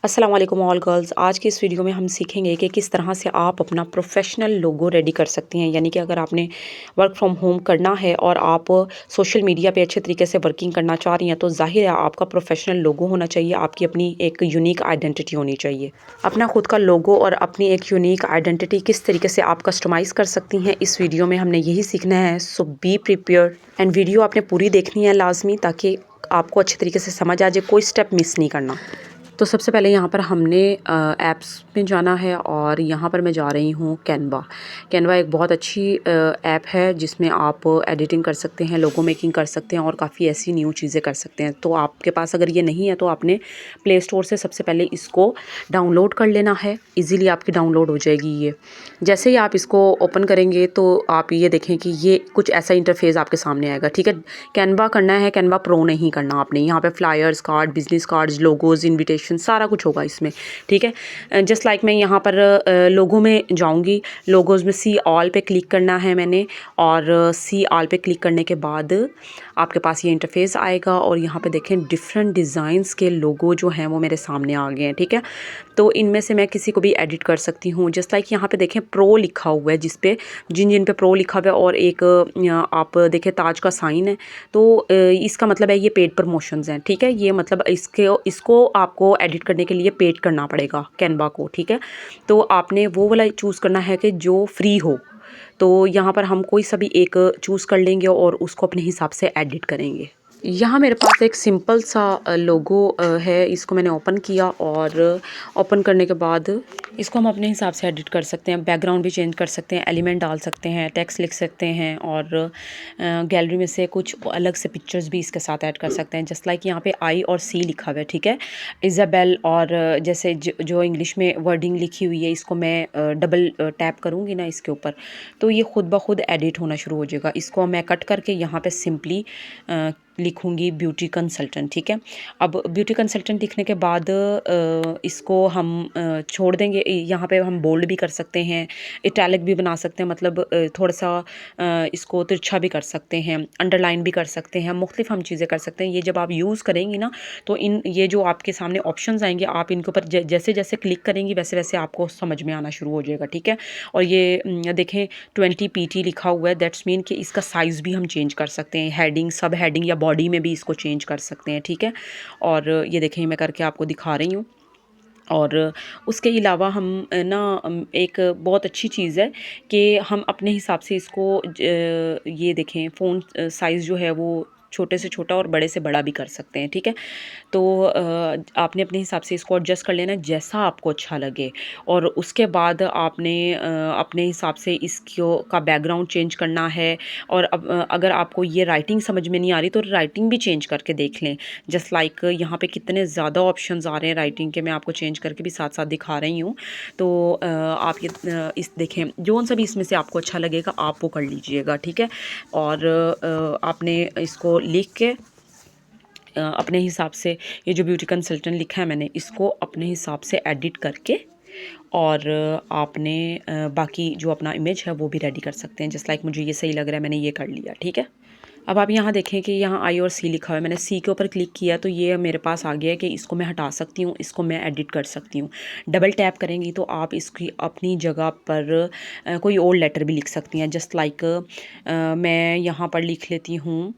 अस्सलाम वालेकुम all girls. आज की इस वीडियो में हम सीखेंगे कि किस तरह से आप अपना प्रोफेशनल लोगो रेडी कर सकती हैं। यानी कि अगर आपने वर्क फ्रॉम होम करना है और आप सोशल मीडिया पे अच्छे तरीके से वर्किंग करना चाह रही हैं, तो ज़ाहिर है आपका प्रोफेशनल लोगो होना चाहिए, आपकी अपनी एक यूनिक आइडेंटिटी होनी चाहिए। अपना खुद का लोगो और अपनी एक यूनिक आइडेंटिटी किस तरीके से आप कस्टमाइज़ कर सकती हैं, इस वीडियो में हमने यही सीखना है। सो बी प्रिपेयर्ड एंड वीडियो आपने पूरी देखनी है लाजमी, ताकि आपको अच्छे तरीके से समझ आ जाए, कोई स्टेप मिस नहीं करना। तो सबसे पहले यहाँ पर हमने ऐप्स में जाना है और यहाँ पर मैं जा रही हूँ कैनवा। कैनवा एक बहुत अच्छी ऐप है जिसमें आप एडिटिंग कर सकते हैं, लोगो मेकिंग कर सकते हैं और काफ़ी ऐसी न्यू चीज़ें कर सकते हैं। तो आपके पास अगर ये नहीं है तो आपने प्ले स्टोर से सबसे पहले इसको डाउनलोड कर लेना है। इजीली आपकी डाउनलोड हो जाएगी ये। जैसे ही आप इसको ओपन करेंगे तो आप ये देखें कि ये कुछ ऐसा इंटरफेस आपके सामने आएगा। ठीक है, कैनवा करना है, कैनवा प्रो नहीं करना आपने। यहाँ पे flyers, card, business cards, logos, invitation सारा कुछ होगा इसमें। ठीक है, जस्ट लाइक मैं यहाँ पर लोगो में जाऊँगी। लोगोज़ में सी ऑल पे क्लिक करना है मैंने, और सी ऑल पे क्लिक करने के बाद आपके पास ये इंटरफेस आएगा और यहाँ पे देखें डिफरेंट डिज़ाइंस के लोगो जो हैं वो मेरे सामने आ गए हैं। ठीक है, तो इनमें से मैं किसी को भी एडिट कर सकती हूँ। जस्ट लाइक यहाँ पे देखें प्रो लिखा हुआ है, जिस पे जिन पे प्रो लिखा हुआ है, और एक आप देखें ताज का साइन है। तो इसका मतलब है ये पेड प्रमोशंस हैं। ठीक है, ये मतलब इसको आपको एडिट करने के लिए पेड करना पड़ेगा कैनवा को। ठीक है, तो आपने वो वाला चूज़ करना है कि जो फ्री हो। तो यहाँ पर हम कोई सा भी एक चूज़ कर लेंगे और उसको अपने हिसाब से एडिट करेंगे। यहाँ मेरे पास एक सिंपल सा लोगो है। इसको मैंने ओपन किया और ओपन करने के बाद इसको हम अपने हिसाब से एडिट कर सकते हैं। बैकग्राउंड भी चेंज कर सकते हैं, एलिमेंट डाल सकते हैं, टेक्स्ट लिख सकते हैं, और गैलरी में से कुछ अलग से पिक्चर्स भी इसके साथ ऐड कर सकते हैं। जस्ट लाइक यहाँ पे आई और सी लिखा हुआ है। ठीक है, इज़ाबेल, और जैसे जो इंग्लिश में वर्डिंग लिखी हुई है, इसको मैं डबल टैप करूँगी ना इसके ऊपर, तो ये खुद ब खुद एडिट होना शुरू हो जाएगा। इसको मैं कट करके यहाँ पे सिंपली लिखूंगी ब्यूटी कंसल्टेंट। ठीक है, अब ब्यूटी कंसल्टेंट लिखने के बाद इसको हम छोड़ देंगे। यहाँ पे हम बोल्ड भी कर सकते हैं, इटैलिक भी बना सकते हैं, मतलब थोड़ा सा इसको तिरछा भी कर सकते हैं, अंडरलाइन भी कर सकते हैं, मुख्तलिफ हम चीज़ें कर सकते हैं। ये जब आप यूज़ करेंगी ना, तो ये जो आपके सामने ऑप्शंस आएंगे, आप इनके ऊपर जैसे जैसे क्लिक करेंगी वैसे वैसे आपको समझ में आना शुरू हो जाएगा। ठीक है, और ये देखें 20 PT लिखा हुआ है। दैट्स मीन कि इसका साइज़ भी हम चेंज कर सकते हैं, हेडिंग, सब हेडिंग या बॉडी में भी इसको चेंज कर सकते हैं। ठीक है, और ये देखें मैं करके आपको दिखा रही हूँ। और उसके अलावा हम एक बहुत अच्छी चीज़ है कि हम अपने हिसाब से इसको ये देखें फ़ॉन्ट साइज़ जो है वो छोटे से छोटा और बड़े से बड़ा भी कर सकते हैं। ठीक है, तो आपने अपने हिसाब से इसको एडजस्ट कर लेना जैसा आपको अच्छा लगे। और उसके बाद आपने अपने हिसाब से इसको का बैकग्राउंड चेंज करना है। और अब अगर आपको ये राइटिंग समझ में नहीं आ रही तो राइटिंग भी चेंज करके देख लें। जस्ट लाइक यहाँ पे कितने ज़्यादा ऑप्शंस आ रहे हैं राइटिंग के, मैं आपको चेंज करके भी साथ साथ दिखा रही हूँ। तो आप ये इस देखें जो सा भी इसमें से आपको अच्छा लगेगा आप वो कर लीजिएगा। ठीक है, और आपने इसको लिख के अपने हिसाब से, ये जो ब्यूटी कंसल्टेंट लिखा है मैंने, इसको अपने हिसाब से एडिट करके और आपने बाकी जो अपना इमेज है वो भी रेडी कर सकते हैं। जस्ट लाइक मुझे ये सही लग रहा है, मैंने ये कर लिया। ठीक है, अब आप यहाँ देखें कि यहाँ आई और सी लिखा हुआ है। मैंने सी के ऊपर क्लिक किया तो ये मेरे पास आ गया है कि इसको मैं हटा सकती हूँ, इसको मैं एडिट कर सकती हूँ। डबल टैप करेंगी तो आप इसकी अपनी जगह पर कोई और लेटर भी लिख सकती हैं। जस्ट लाइक मैं यहाँ पर लिख लेती हूँ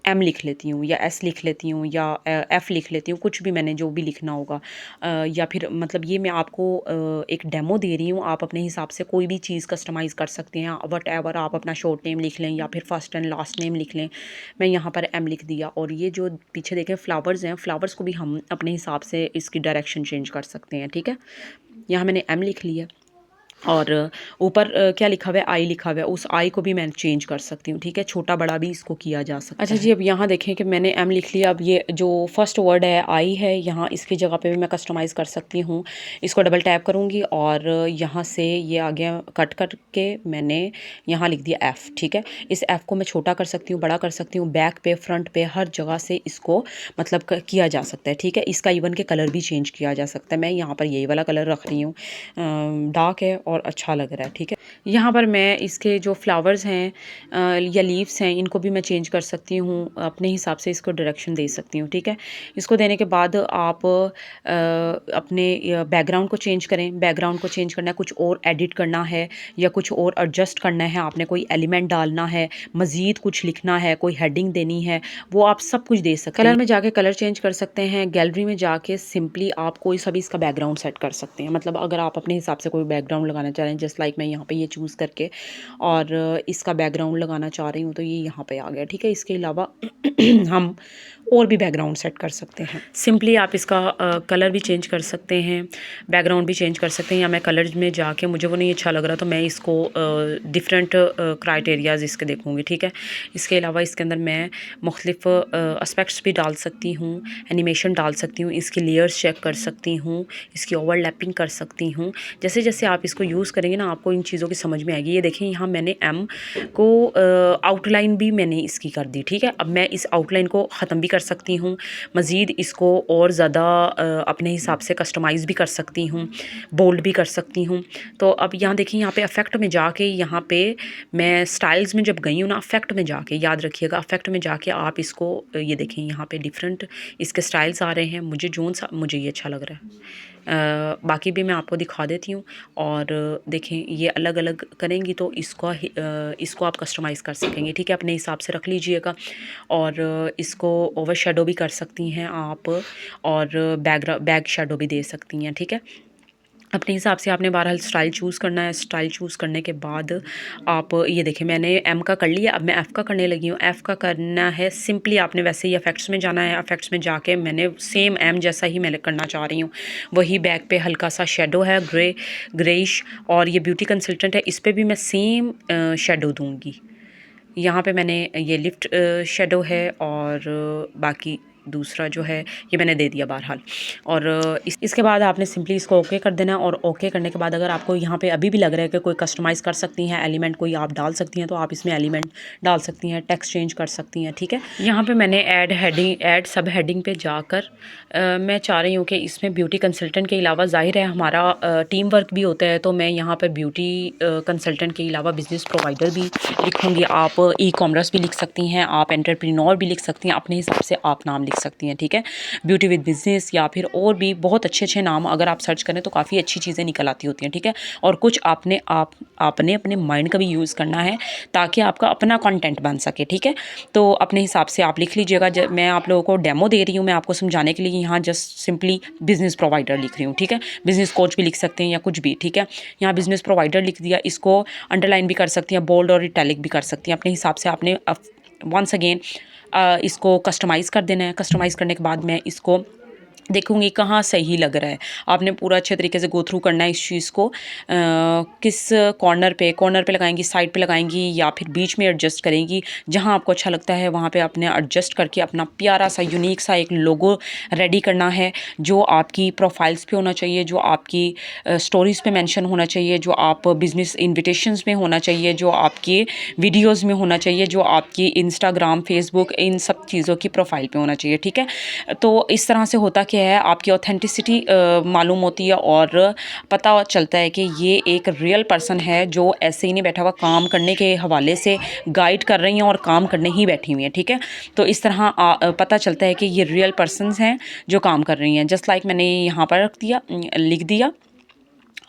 एम, लिख लेती हूँ, या एस लिख लेती हूँ, या एफ़ लिख लेती हूँ, कुछ भी मैंने जो भी लिखना होगा। या फिर मतलब ये मैं आपको एक डेमो दे रही हूँ, आप अपने हिसाब से कोई भी चीज़ कस्टमाइज़ कर सकते हैं। वट एवर आप अपना शॉर्ट नेम लिख लें या फिर फर्स्ट एंड लास्ट नेम लिख लें। मैं यहाँ पर एम लिख दिया। और ये जो पीछे देखें फ्लावर्स हैं, फ्लावर्स को भी हम अपने हिसाब से इसकी डायरेक्शन चेंज कर सकते हैं। ठीक है, यहाँ मैंने एम लिख लिया और ऊपर क्या लिखा हुआ है, आई लिखा हुआ है, उस आई को भी मैं चेंज कर सकती हूँ। ठीक है, छोटा बड़ा भी इसको किया जा सकता है। अच्छा जी, अब यहाँ देखें कि मैंने एम लिख लिया। अब ये जो फर्स्ट वर्ड है आई है, यहाँ इसकी जगह पे भी मैं कस्टमाइज़ कर सकती हूँ। इसको डबल टैप करूँगी और यहाँ से ये आ गया, कट के मैंने यहाँ लिख दिया एफ़। ठीक है, इस एफ़ को मैं छोटा कर सकती हूँ, बड़ा कर सकती हूँ, बैक पे, फ्रंट पे, हर जगह से इसको मतलब किया जा सकता है। ठीक है, इसका इवन के कलर भी चेंज किया जा सकता है। मैं यहाँ पर यही वाला कलर रख रही हूँ, डार्क है और अच्छा लग रहा है। ठीक है, यहाँ पर मैं इसके जो फ्लावर्स हैं या लीव्स हैं इनको भी मैं चेंज कर सकती हूँ, अपने हिसाब से इसको डायरेक्शन दे सकती हूँ, ठीक है। इसको देने के बाद आप अपने बैकग्राउंड को चेंज करें। बैकग्राउंड को चेंज करना है, कुछ और एडिट करना है या कुछ और एडजस्ट करना है, आपने कोई एलिमेंट डालना है, मज़ीद कुछ लिखना है, कोई हेडिंग देनी है, वो आप सब कुछ दे सकते हैं। कलर में जाके कलर चेंज कर सकते हैं। गैलरी में जाके सिंपली आप कोई सा भी इसका बैकग्राउंड सेट कर सकते हैं। मतलब अगर आप अपने हिसाब से कोई बैकग्राउंड लगाना चाह रहे हैं, जस्ट लाइक मैं यहाँ पे ये चूज़ करके और इसका बैकग्राउंड लगाना चाह रही हूँ तो ये यहाँ पे आ गया, ठीक है। इसके अलावा हम और भी बैकग्राउंड सेट कर सकते हैं। सिंपली आप इसका कलर भी चेंज कर सकते हैं, बैकग्राउंड भी चेंज कर सकते हैं। या मैं कलर में जाके मुझे वो नहीं अच्छा लग रहा तो मैं इसको डिफरेंट क्राइटेरियाज इसके देखूँगी, ठीक है। इसके अलावा इसके अंदर मैं मुख्तलिफ एस्पेक्ट्स भी डाल सकती हूँ, एनिमेशन डाल सकती हूँ, इसकी लेयर्स चेक कर सकती हूँ, इसकी ओवरलैपिंग कर सकती हूँ। जैसे जैसे आप इसको यूज़ करेंगे ना आपको इन चीज़ों की समझ में आएगी। ये देखें यहाँ मैंने एम को आउटलाइन भी मैंने इसकी कर दी, ठीक है। अब मैं इस आउटलाइन को ख़त्म भी कर सकती हूँ, मज़ीद इसको और ज़्यादा अपने हिसाब से कस्टमाइज़ भी कर सकती हूँ, बोल्ड भी कर सकती हूँ। तो अब यहाँ देखिए, यहाँ पे अफेक्ट में जाके यहाँ पे मैं स्टाइल्स में जब गई हूँ ना, अफेक्ट में जाके याद रखिएगा, अफेक्ट में जाके आप इसको ये देखें यहाँ पे डिफरेंट इसके स्टाइल्स आ रहे हैं। मुझे ये अच्छा लग रहा है। बाकी भी मैं आपको दिखा देती हूँ। और देखें ये अलग अलग करेंगी तो इसको आप कस्टमाइज़ कर सकेंगे, ठीक है। अपने हिसाब से रख लीजिएगा। और इसको ओवर शेडो भी कर सकती हैं आप, और बैक शेडो भी दे सकती हैं, ठीक है। अपने हिसाब से आपने बहरहाल स्टाइल चूज़ करना है। स्टाइल चूज़ करने के बाद आप ये देखें मैंने एम का कर लिया, अब मैं एफ़ का करने लगी हूँ। एफ़ का करना है सिंपली आपने वैसे ही इफेक्ट्स में जाना है। इफेक्ट्स में जाके मैंने सेम एम जैसा ही मैं करना चाह रही हूँ। वही बैक पे हल्का सा शेडो है ग्रेइश, और ये ब्यूटी कंसल्टेंट है, इस पर भी मैं सेम शेडो दूँगी। यहाँ पे मैंने ये लिफ्ट शेडो है, और बाकी दूसरा जो है ये मैंने दे दिया बहरहाल। और इसके बाद आपने सिंपली इसको ओके कर देना। और ओके करने के बाद अगर आपको यहाँ पे अभी भी लग रहा है कि कोई कस्टमाइज़ कर सकती हैं, एलिमेंट कोई आप डाल सकती हैं, तो आप इसमें एलिमेंट डाल सकती हैं, टेक्स्ट चेंज कर सकती हैं, ठीक है। यहाँ पे मैंने ऐड सब हेडिंग पे जाकर मैं चाह रही हूँ कि इसमें ब्यूटी कंसल्टेंट के अलावा, ज़ाहिर है हमारा टीम वर्क भी होता है, तो मैं यहाँ पर ब्यूटी कंसल्टेंट के अलावा बिज़नेस प्रोवाइडर भी लिखूँगी। आप ई कॉमर्स भी लिख सकती हैं, आप एंटरप्रेन्योर भी लिख सकती हैं, अपने हिसाब से आप नाम लिख सकती हैं, ठीक है। ब्यूटी विद बिजनेस या फिर और भी बहुत अच्छे अच्छे नाम अगर आप सर्च करें तो काफ़ी अच्छी चीज़ें निकल आती होती हैं, ठीक है। और कुछ आपने अपने माइंड का भी यूज़ करना है ताकि आपका अपना कंटेंट बन सके, ठीक है। तो अपने हिसाब से आप लिख लीजिएगा। मैं आप लोगों को डेमो दे रही हूँ, मैं आपको समझाने के लिए यहाँ जस्ट सिंपली बिजनेस प्रोवाइडर लिख रही हूँ, ठीक है। बिजनेस कोच भी लिख सकते हैं या कुछ भी, ठीक है। यहाँ बिजनेस प्रोवाइडर लिख दिया, इसको अंडरलाइन भी कर सकती हैं, बोल्ड और इटैलिक भी कर सकती हैं। अपने हिसाब से आपने वंस अगेन इसको कस्टमाइज़ कर देना है। कस्टमाइज़ करने के बाद मैं इसको देखूंगी कहाँ सही लग रहा है। आपने पूरा अच्छे तरीके से गो थ्रू करना है इस चीज़ को। किस कॉर्नर पे लगाएंगी, साइड पे लगाएंगी या फिर बीच में एडजस्ट करेंगी, जहाँ आपको अच्छा लगता है वहाँ पे आपने एडजस्ट करके अपना प्यारा सा यूनिक सा एक लोगो रेडी करना है, जो आपकी प्रोफाइल्स पे होना चाहिए, जो आपकी स्टोरीज़ पे मेंशन होना चाहिए, जो आप बिज़नेस इन्विटेशंस में होना चाहिए, जो आपके वीडियोज़ में होना चाहिए, जो आपकी इंस्टाग्राम, फेसबुक, इन सब चीज़ों की प्रोफाइल पे होना चाहिए, ठीक है। तो इस तरह से होता क्या है, आपकी ऑथेंटिसिटी मालूम होती है और पता चलता है कि ये एक रियल पर्सन है जो ऐसे ही नहीं बैठा हुआ, काम करने के हवाले से गाइड कर रही हैं और काम करने ही बैठी हुई हैं, ठीक है। तो इस तरह पता चलता है कि ये रियल पर्सन्स हैं जो काम कर रही हैं। जस्ट लाइक मैंने यहाँ पर लिख दिया।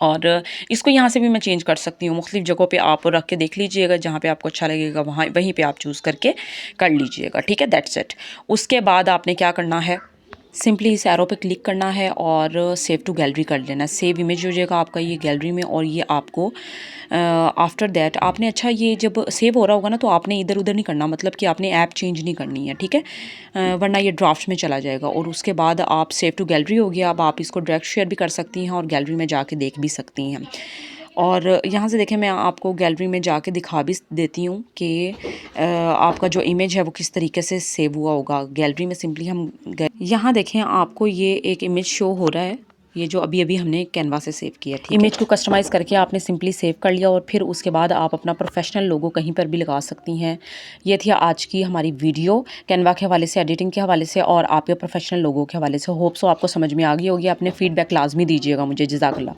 और इसको यहाँ से भी मैं चेंज कर सकती हूँ, मुख्तलिफ़ जगहों पे आप रख के देख लीजिएगा, जहाँ पे आपको अच्छा लगेगा वहीं पे आप चूज़ करके कर लीजिएगा, ठीक है। That's it. उसके बाद आपने क्या करना है, सिंपली इस एरो पे क्लिक करना है और सेव टू गैलरी कर लेना है। सेव इमेज हो जाएगा आपका ये गैलरी में, और ये आपको आफ्टर दैट आपने ये जब सेव हो रहा होगा ना, तो आपने इधर उधर नहीं करना, मतलब कि आपने ऐप चेंज नहीं करनी है, ठीक है। वरना ये ड्राफ्ट में चला जाएगा। और उसके बाद आप सेव टू गैलरी हो गया। अब आप इसको डायरेक्ट शेयर भी कर सकती हैं और गैलरी में जाके देख भी सकती हैं। और यहाँ से देखें, मैं आपको गैलरी में जाके दिखा भी देती हूँ कि आपका जो इमेज है वो किस तरीके से सेव हुआ होगा। गैलरी में सिंपली हम यहाँ देखें, आपको ये एक इमेज शो हो रहा है, ये जो अभी अभी हमने कैनवा से सेव किया, ठीक है। इमेज को कस्टमाइज़ करके आपने सिंपली सेव कर लिया, और फिर उसके बाद आप अपना प्रोफेशनल लोगो कहीं पर भी लगा सकती हैं। ये थी आज की हमारी वीडियो कैनवा के हवाले से, एडिटिंग के हवाले से और आपके प्रोफेशनल लोगो के हवाले से। होप सो आपको समझ में आ गई होगी। अपने फीडबैक लाजमी दीजिएगा मुझे। जज़ाकल्लाह।